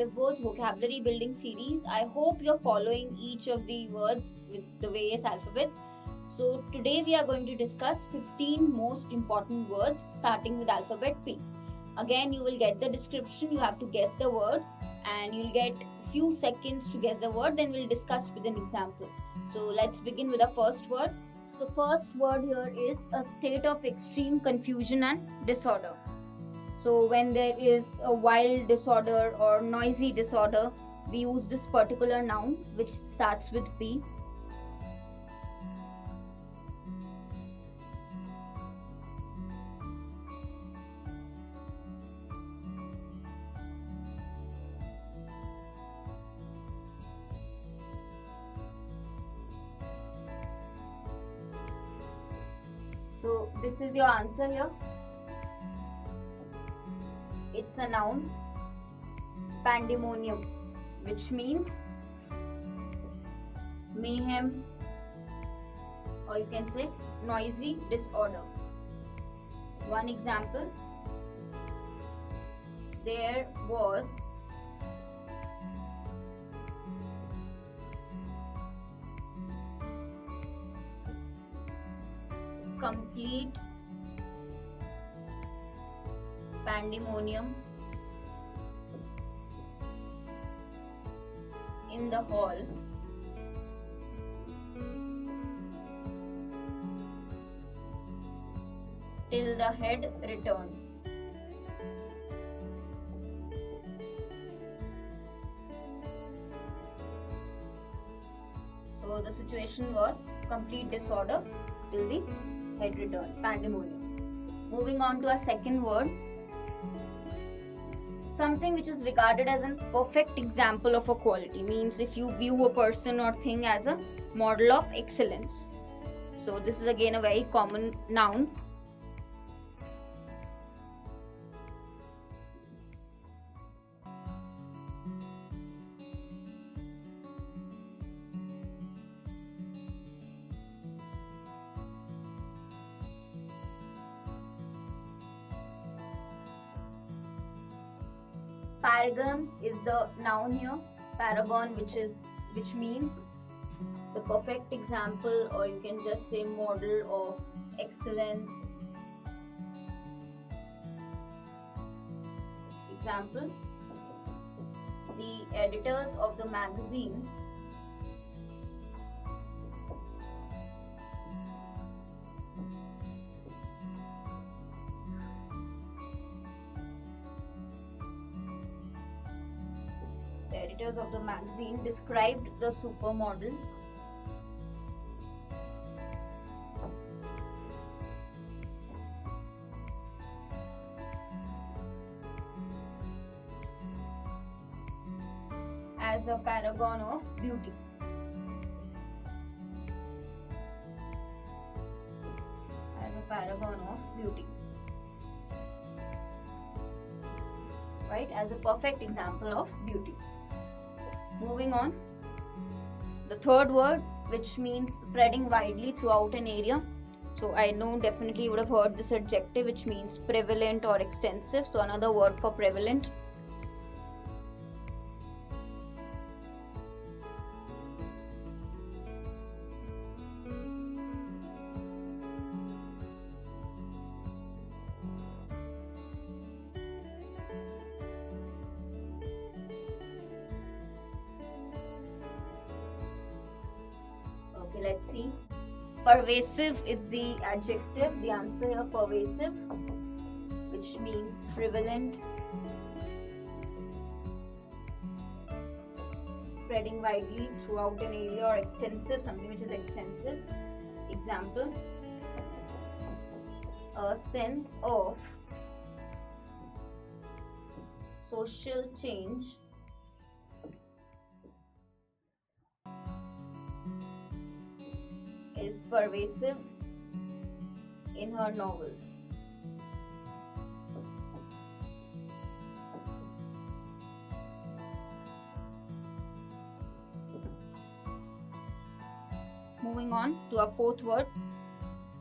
Oliveboard's vocabulary building series. I hope you're following each of the words with the various alphabets. So today we are going to discuss 15 most important words starting with alphabet P. Again, you will get the description, you have to guess the word and you'll get few seconds to guess the word, then we'll discuss with an example. So let's begin with the first word. The first word here is a state of extreme confusion and disorder. So when there is a wild disorder or noisy disorder, we use this particular noun which starts with P. So this is your answer here. It's a noun, Pandemonium, which means mayhem, or you can say noisy disorder. One example, there was complete pandemonium in the hall till the head returned. So the situation was complete disorder till the head returned, pandemonium. Moving on to our second word, something which is regarded as a perfect example of a quality, means if you view a person or thing as a model of excellence. So this is again a very common noun. Paragon is the noun here. Paragon, which means the perfect example, or you can just say model of excellence. Example, the editors of the magazine of the magazine described the supermodel as a paragon of beauty. As a paragon of beauty. Right? As a perfect example of beauty. Moving on, the third word, which means spreading widely throughout an area. So I know definitely you would have heard this adjective, which means prevalent or extensive. So another word for prevalent. Let's see. Pervasive is the adjective. The answer here, pervasive, which means prevalent, spreading widely throughout an area, or extensive, something which is extensive. Example, a sense of social change is pervasive in her novels. Moving on to our fourth word,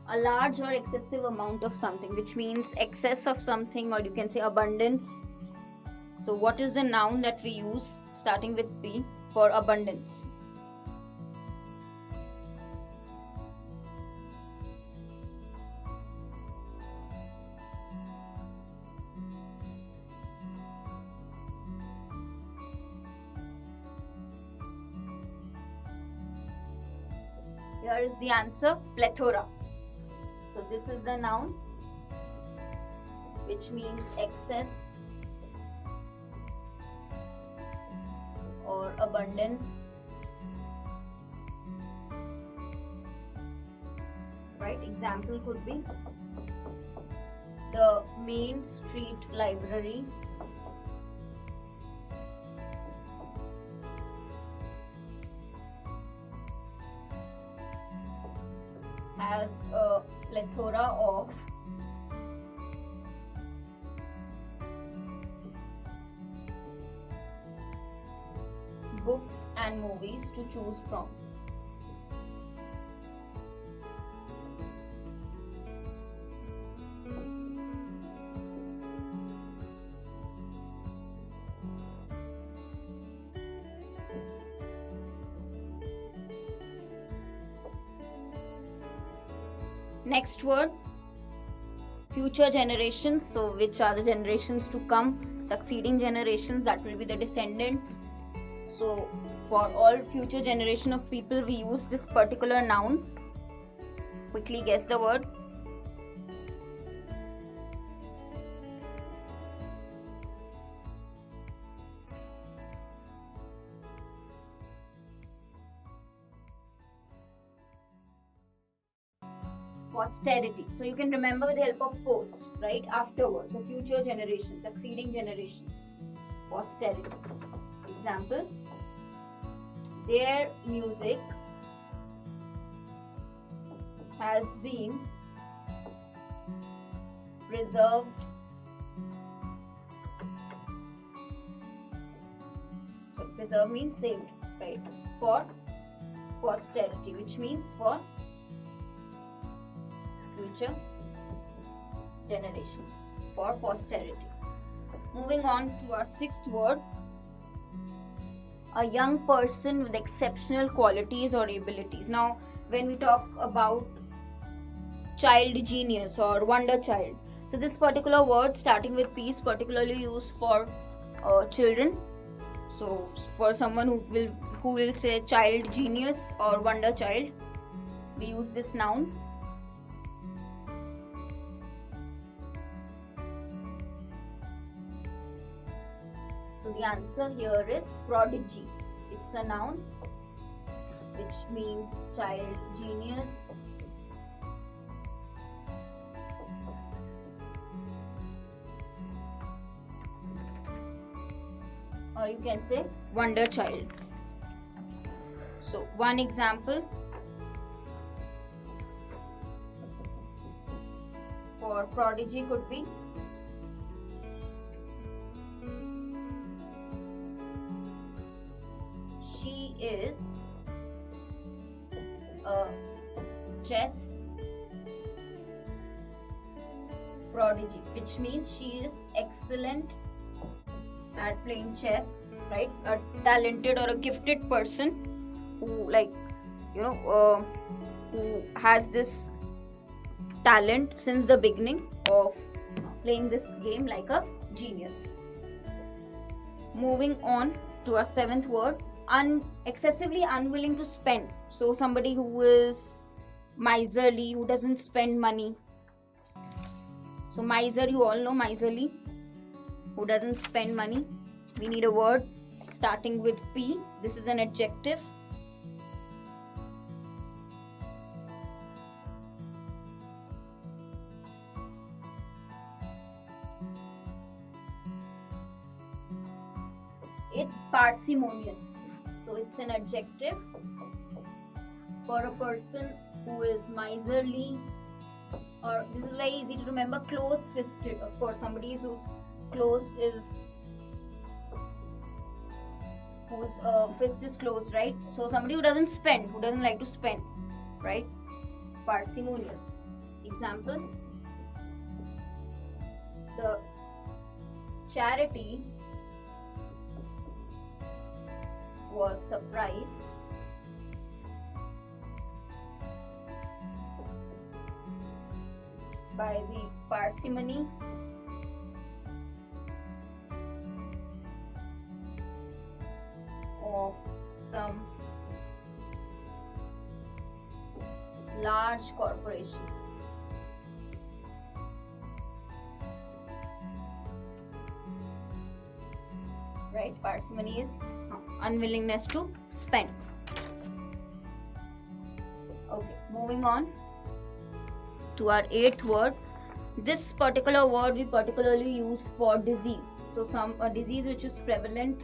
a large or excessive amount of something, which means excess of something, or you can say abundance. So what is the noun that we use starting with P for abundance? Here is the answer, plethora. So this is the noun, which means excess or abundance. Right, example could be the Main Street Library has a plethora of books and movies to choose from. Next word, future generations. So which are the generations to come? Succeeding generations, that will be the descendants. So for all future generation of people, we use this particular noun. Quickly guess the word. Posterity. So you can remember with the help of post, right? Afterwards. So future generations, succeeding generations. Posterity. Example, their music has been preserved so preserve means saved, right, for posterity, which means for future generations, for posterity. Moving on to our sixth word, a young person with exceptional qualities or abilities. Now, when we talk about child genius or wonder child, so this particular word starting with P is particularly used for children. So, for someone who will say child genius or wonder child, we use this noun. So the answer here is prodigy. It's a noun which means child genius. Or you can say wonder child. So one example for prodigy could be she is a chess prodigy, which means she is excellent at playing chess, right? A talented or a gifted person who, like, who has this talent since the beginning of playing this game, like a genius. Moving on to our seventh word, excessively unwilling to spend. So somebody who is miserly, who doesn't spend money. So miser, you all know miserly, who doesn't spend money. We need a word starting with P. This is an adjective. It's parsimonious. So it's an adjective for a person who is miserly, or this is very easy to remember, close-fisted. Of course, somebody whose fist is closed, right? So somebody who doesn't spend, who doesn't like to spend, right? Parsimonious. Example, the charity was surprised by the parsimony of some large corporations. Right? Parsimony is unwillingness to spend. Okay, moving on to our 8th word. This particular word we particularly use for disease. So a disease which is prevalent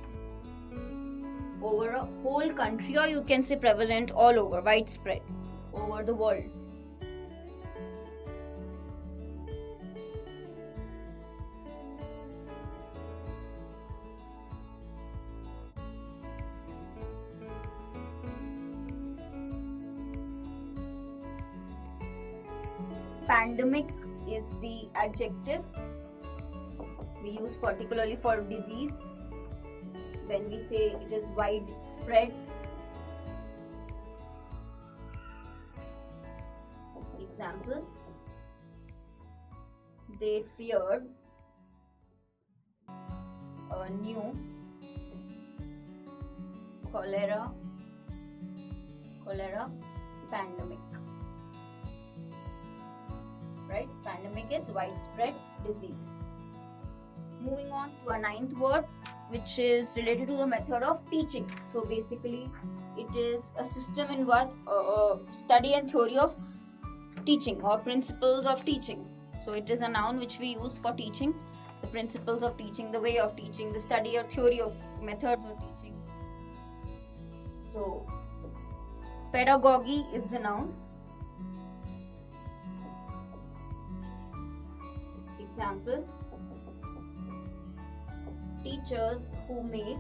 over a whole country, or you can say prevalent all over, widespread over the world. Pandemic is the adjective we use particularly for disease when we say it is widespread. Example, they feared a new cholera pandemic. Right? Pandemic is widespread disease. Moving on to our 9th word, which is related to the method of teaching. So basically, it is a system in what study and theory of teaching, or principles of teaching. So it is a noun which we use for teaching, the principles of teaching, the way of teaching, the study or theory of methods of teaching. So pedagogy is the noun. Example, teachers who make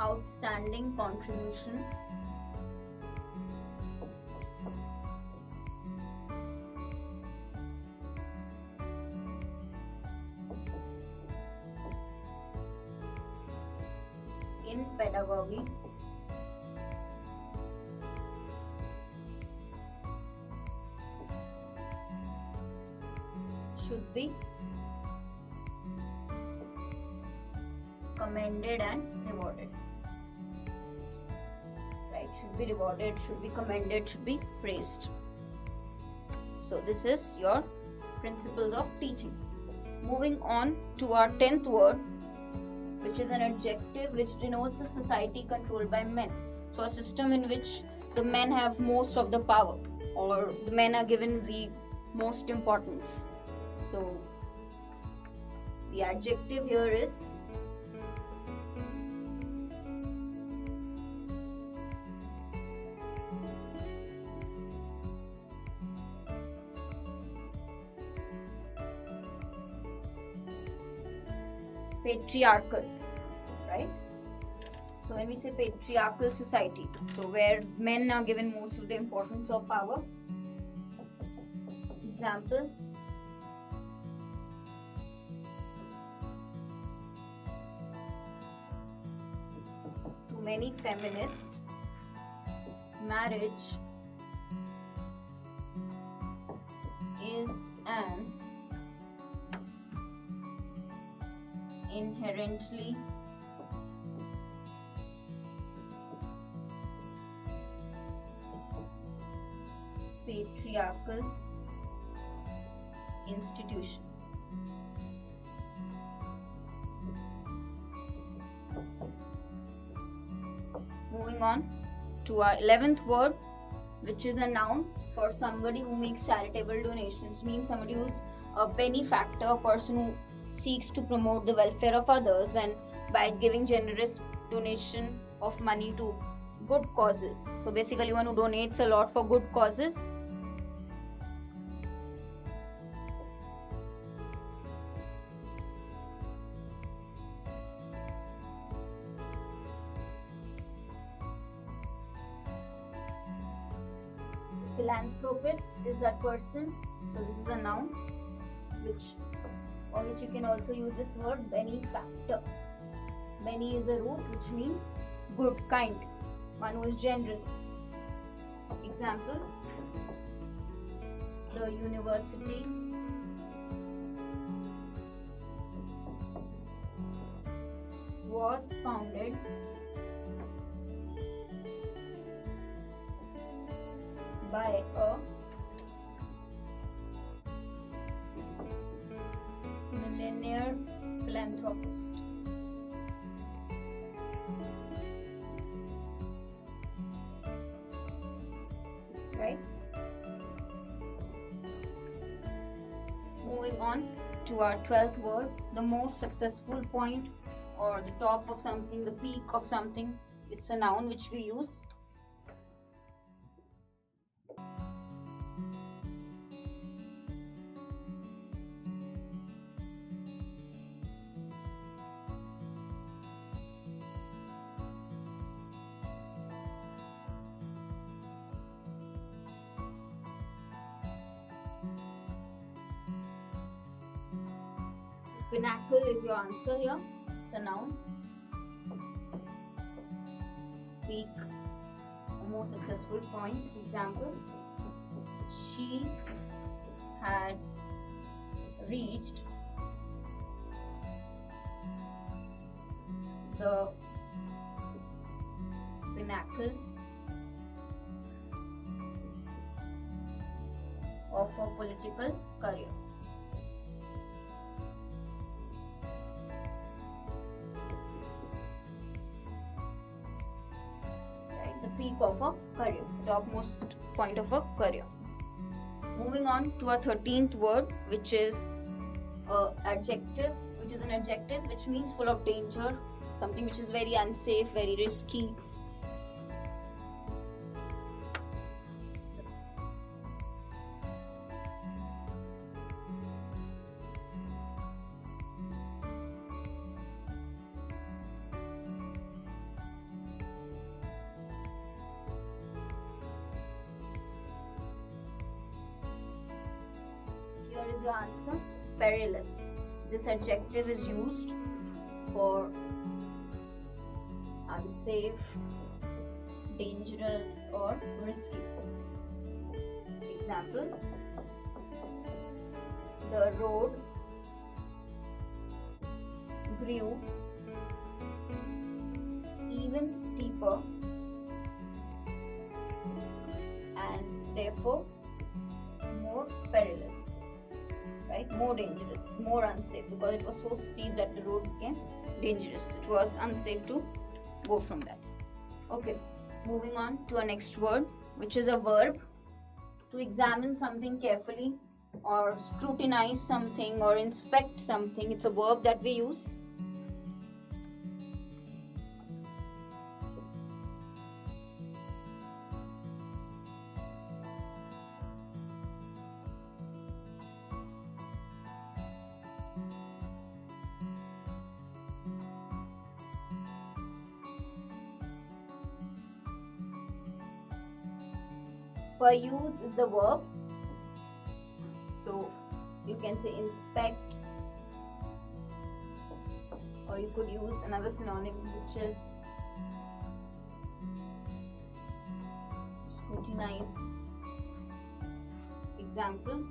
outstanding contribution in pedagogy should be commended and rewarded. Right? Should be rewarded, should be commended, should be praised. So this is your principles of teaching. Moving on to our 10th word, which is an adjective which denotes a society controlled by men. So a system in which the men have most of the power, or the men are given the most importance. So the adjective here is patriarchal, right? So when we say patriarchal society, so where men are given most of the importance of power. Example, to many feminists, marriage is an inherently patriarchal institution. Moving on to our 11th word, which is a noun for somebody who makes charitable donations, means somebody who's a benefactor, a person who seeks to promote the welfare of others, and by giving generous donation of money to good causes. So basically one who donates a lot for good causes. Philanthropist is that person. So this is a noun. which you can also use this word benefactor. Bene is a root which means good, kind, one who is generous. Example, the university was founded by a millionaire philanthropist. Right? Moving on to our 12th word, the most successful point or the top of something, the peak of something. It's a noun which we use. Pinnacle is your answer here. It's a noun. Peak, a more successful point. Example, she had reached the pinnacle of a political career. Peak of a career, topmost point of a career. Moving on to our 13th word, which is adjective, which is an adjective which means full of danger, something which is very unsafe, very risky. Here is your answer, perilous. This adjective is used for unsafe, dangerous or risky. Example, the road grew even steeper and therefore more perilous. Right? More dangerous, more unsafe, because it was so steep that the road became dangerous. It was unsafe to go from that. Okay, moving on to our next word, which is a verb. To examine something carefully or scrutinize something or inspect something. It's a verb that we use. Peruse is the verb. So you can say inspect, or you could use another synonym which is scrutinize. Example,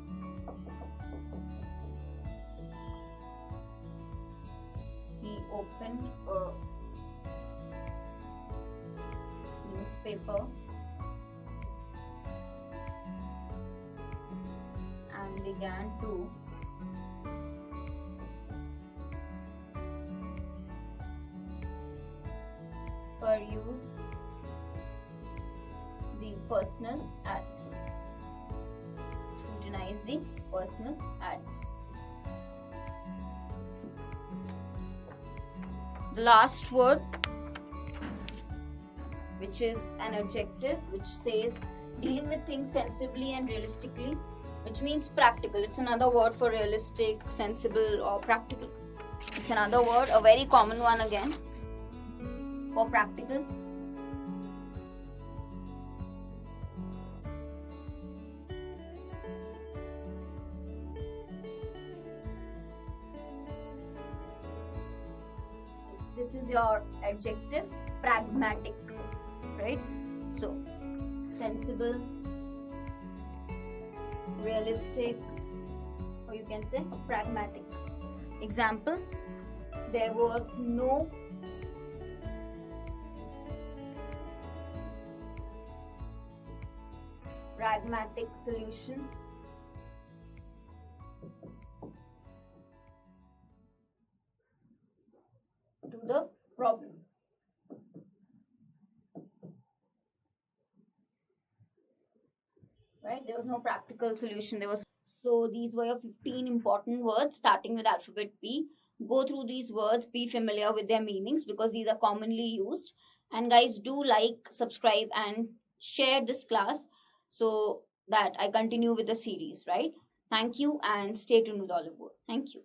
he opened a newspaper and began to peruse the personal ads. Scrutinize the personal ads. The last word, which is an adjective which says dealing with things sensibly and realistically, which means practical. It's another word for realistic, sensible or practical. It's another word, a very common one again, for practical. this is your adjective, pragmatic, right? So, sensible, realistic, or you can say pragmatic. Example, there was no pragmatic solution to the problem. Right? There was no practical solution. So these were your 15 important words starting with alphabet P. Go through these words, be familiar with their meanings because these are commonly used. And guys, do like, subscribe, and share this class so that I continue with the series, right? Thank you and stay tuned with Oliveboard. Thank you.